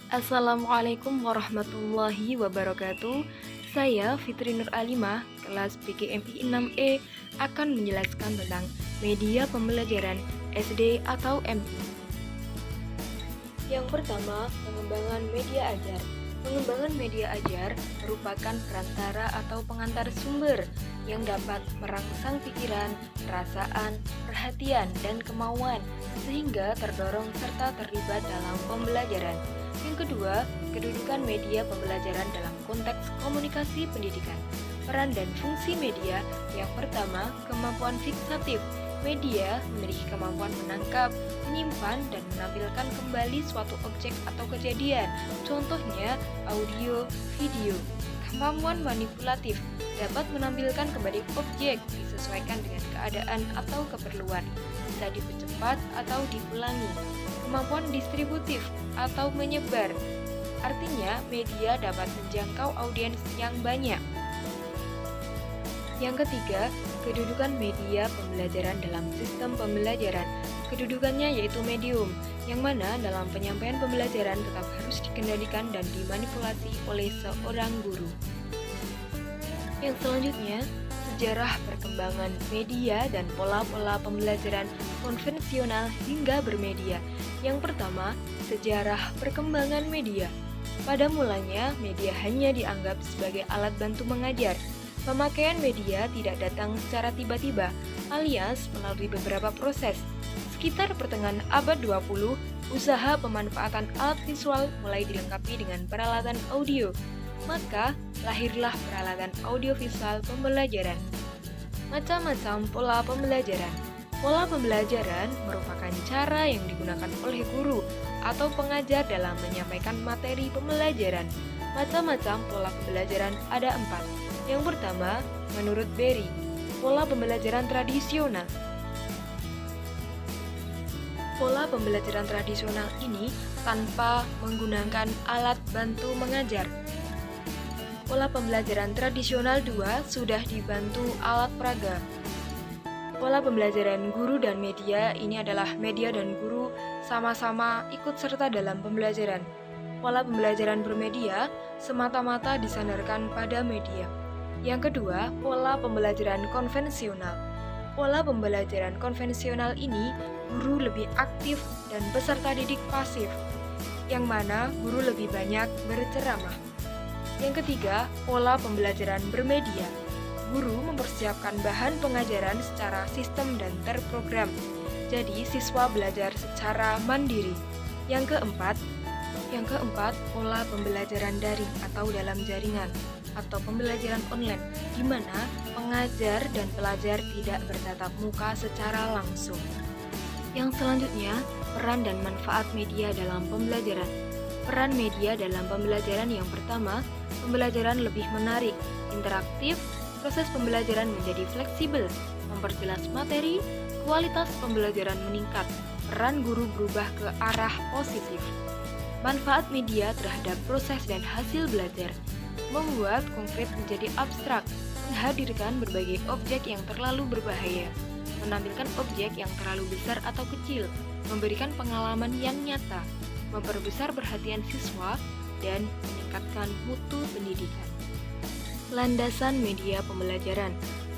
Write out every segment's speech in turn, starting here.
Assalamualaikum warahmatullahi wabarakatuh. Saya Fitri Nur Alimah, kelas PGMI 6E, akan menjelaskan tentang media pembelajaran SD atau MI. Yang pertama, pengembangan media ajar. Pengembangan media ajar merupakan perantara atau pengantar sumber yang dapat merangsang pikiran, perasaan, perhatian, dan kemauan sehingga terdorong serta terlibat dalam pembelajaran. Yang kedua, kedudukan media pembelajaran dalam konteks komunikasi pendidikan. Peran dan fungsi media. Yang pertama, kemampuan fiksatif. Media memiliki kemampuan menangkap, menyimpan, dan menampilkan kembali suatu objek atau kejadian. Contohnya, audio, video. Kemampuan manipulatif dapat menampilkan kembali objek disesuaikan dengan keadaan atau keperluan. Bisa dipercepat atau diulangi. Kemampuan distributif atau menyebar. Artinya, media dapat menjangkau audiens yang banyak. Yang ketiga, kedudukan media pembelajaran dalam sistem pembelajaran. Kedudukannya yaitu medium, yang mana dalam penyampaian pembelajaran tetap harus dikendalikan dan dimanipulasi oleh seorang guru. Yang selanjutnya, sejarah perkembangan media dan pola-pola pembelajaran konvensional hingga bermedia. Yang pertama, sejarah perkembangan media. Pada mulanya, media hanya dianggap sebagai alat bantu mengajar. Pemakaian media tidak datang secara tiba-tiba, alias melalui beberapa proses. Sekitar pertengahan abad 20, usaha pemanfaatan alat visual mulai dilengkapi dengan peralatan audio. Maka, lahirlah peralatan audiovisual pembelajaran. Macam-macam pola pembelajaran. Pola pembelajaran merupakan cara yang digunakan oleh guru atau pengajar dalam menyampaikan materi pembelajaran. Macam-macam pola pembelajaran ada 4. Yang pertama, menurut Berry, pola pembelajaran tradisional. Pola pembelajaran tradisional ini tanpa menggunakan alat bantu mengajar. Pola pembelajaran tradisional 2 sudah dibantu alat peraga. Pola pembelajaran guru dan media ini adalah media dan guru sama-sama ikut serta dalam pembelajaran. Pola pembelajaran bermedia semata-mata disandarkan pada media. Yang kedua, pola pembelajaran konvensional. Pola pembelajaran konvensional ini guru lebih aktif dan peserta didik pasif, yang mana guru lebih banyak berceramah. Yang ketiga, pola pembelajaran bermedia. Guru mempersiapkan bahan pengajaran secara sistem dan terprogram, jadi siswa belajar secara mandiri. Yang keempat, pola pembelajaran daring atau dalam jaringan atau pembelajaran online, di mana pengajar dan pelajar tidak bertatap muka secara langsung. Yang selanjutnya, peran dan manfaat media dalam pembelajaran. Peran media dalam pembelajaran yang pertama, pembelajaran lebih menarik, interaktif, proses pembelajaran menjadi fleksibel, memperjelas materi, kualitas pembelajaran meningkat, peran guru berubah ke arah positif. Manfaat media terhadap proses dan hasil belajar. Membuat konkret menjadi abstrak, menghadirkan berbagai objek yang terlalu berbahaya, menampilkan objek yang terlalu besar atau kecil, memberikan pengalaman yang nyata, memperbesar perhatian siswa, dan meningkatkan mutu pendidikan. Landasan media pembelajaran.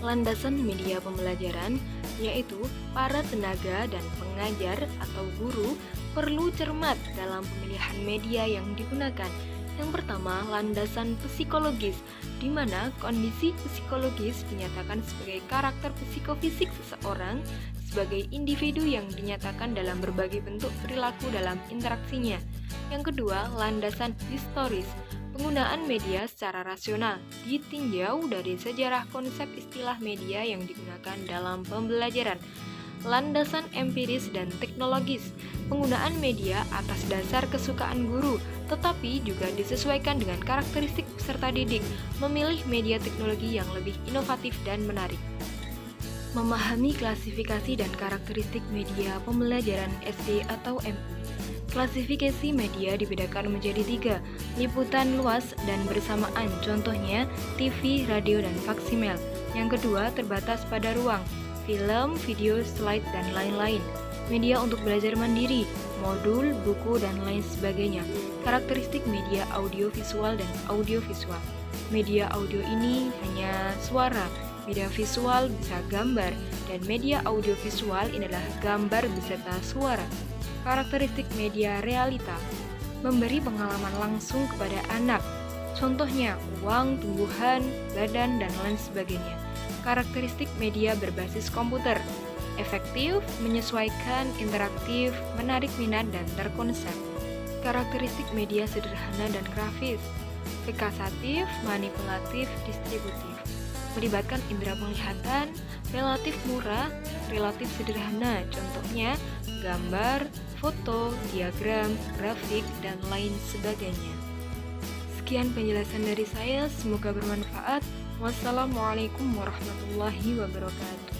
Landasan media pembelajaran yaitu para tenaga dan pengajar atau guru perlu cermat dalam pemilihan media yang digunakan. Yang pertama, landasan psikologis, di mana kondisi psikologis dinyatakan sebagai karakter psikofisik seseorang sebagai individu yang dinyatakan dalam berbagai bentuk perilaku dalam interaksinya. Yang kedua, landasan historis, penggunaan media secara rasional, ditinjau dari sejarah konsep istilah media yang digunakan dalam pembelajaran. Landasan empiris dan teknologis, penggunaan media atas dasar kesukaan guru, tetapi juga disesuaikan dengan karakteristik peserta didik, memilih media teknologi yang lebih inovatif dan menarik. Memahami klasifikasi dan karakteristik media pembelajaran SD atau MI. Klasifikasi media dibedakan menjadi 3, liputan luas dan bersamaan, contohnya TV, radio, dan faksimil. Yang kedua, terbatas pada ruang, film, video, slide, dan lain-lain. Media untuk belajar mandiri, modul, buku, dan lain sebagainya. Karakteristik media audiovisual dan audiovisual. Media audio ini hanya suara, media visual bisa gambar, dan media audiovisual ini adalah gambar beserta suara. Karakteristik media realita, memberi pengalaman langsung kepada anak, contohnya uang, tumbuhan, badan, dan lain sebagainya. Karakteristik media berbasis komputer, efektif, menyesuaikan, interaktif, menarik minat, dan terkonsep. Karakteristik media sederhana dan grafis, fikasatif, manipulatif, distributif. Melibatkan indera penglihatan, relatif murah, relatif sederhana, contohnya gambar, foto, diagram, grafik, dan lain sebagainya. Sekian penjelasan dari saya, semoga bermanfaat. Wassalamualaikum warahmatullahi wabarakatuh.